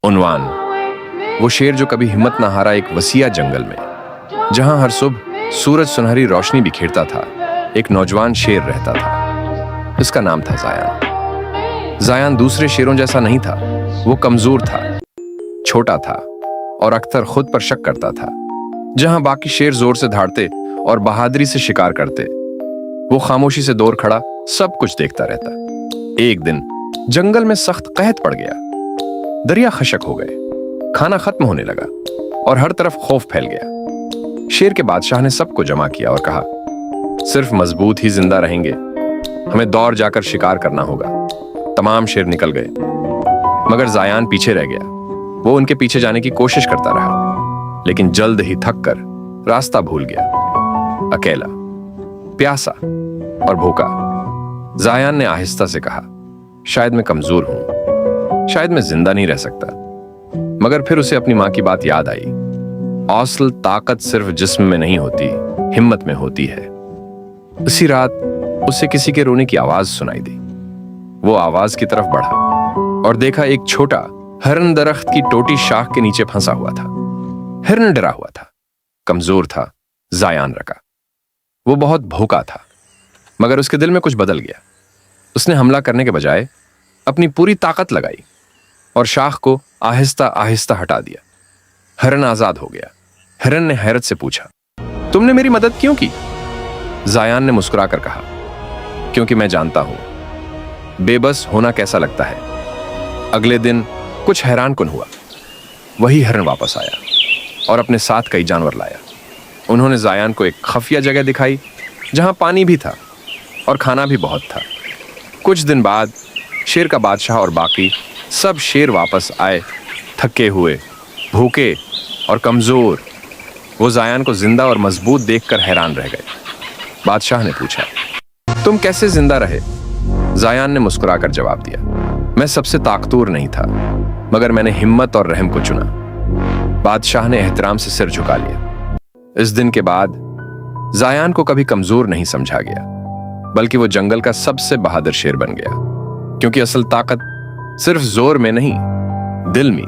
उन्वान, वो शेर जो कभी हिम्मत ना हारा एक वसीया जंगल में, जहां हर सुबह सूरज सुनहरी रोशनी बिखेरता था, एक नौजवान शेर रहता था। इसका नाम था जायान। जायान दूसरे शेरों जैसा नहीं था। वो कमजोर था, छोटा था और अक्सर खुद पर शक करता था। जहां बाकी शेर जोर से दहाड़ते और बहादुरी से शिकार करते, वो खामोशी से दूर खड़ा सब कुछ देखता रहता। एक दिन जंगल में सख्त कहत पड़ गया। दरिया खशक हो गए, खाना खत्म होने लगा और हर तरफ खौफ फैल गया। शेर के बादशाह ने सबको जमा किया और कहा, सिर्फ मजबूत ही जिंदा रहेंगे, हमें दौड़ जाकर शिकार करना होगा। तमाम शेर निकल गए, मगर जायान पीछे रह गया। वो उनके पीछे जाने की कोशिश करता रहा, लेकिन जल्द ही थक कर रास्ता भूल गया। अकेला, प्यासा और भूखा, जायान ने आहिस्ता से कहा, शायद मैं कमजोर हूं, शायद मैं जिंदा नहीं रह सकता। मगर फिर उसे अपनी मां की बात याद आई। असल ताकत सिर्फ जिस्म में नहीं होती, हिम्मत में होती है। उसी रात उसे किसी के रोने की आवाज सुनाई दी। वो आवाज की तरफ बढ़ा और देखा एक छोटा हिरन दरख्त की टोटी शाख के नीचे फंसा हुआ था। हिरन डरा हुआ था, कमजोर था, जायान रखा। वो बहुत भूखा था, मगर उसके दिल में कुछ बदल गया। उसने हमला करने के बजाय अपनी पूरी ताकत लगाई और शाख को आहिस्ता आहिस्ता हटा दिया। हिरन आजाद हो गया। हिरन ने हैरत से पूछा, तुमने मेरी मदद क्यों की? जायान ने मुस्कुराकर कहा, क्योंकि मैं जानता हूं बेबस होना कैसा लगता है। अगले दिन कुछ हैरान कुन हुआ। वही हिरन वापस आया और अपने साथ कई जानवर लाया। उन्होंने जायान को एक खफिया जगह दिखाई, जहां पानी भी था और खाना भी बहुत था। कुछ दिन बाद शेर का बादशाह और बाकी सब शेर वापस आए, थके हुए, भूखे और कमजोर। वो जायान को जिंदा और मजबूत देखकर हैरान रह गए। बादशाह ने पूछा, तुम कैसे जिंदा रहे? जायान ने मुस्कुराकर जवाब दिया, मैं सबसे ताकतवर नहीं था, मगर मैंने हिम्मत और रहम को चुना। बादशाह ने एहतराम से सिर झुका लिया। इस दिन के बाद जायान को कभी कमजोर नहीं समझा गया, बल्कि वो जंगल का सबसे बहादुर शेर बन गया। क्योंकि असल ताकत सिर्फ जोर में नहीं, दिल में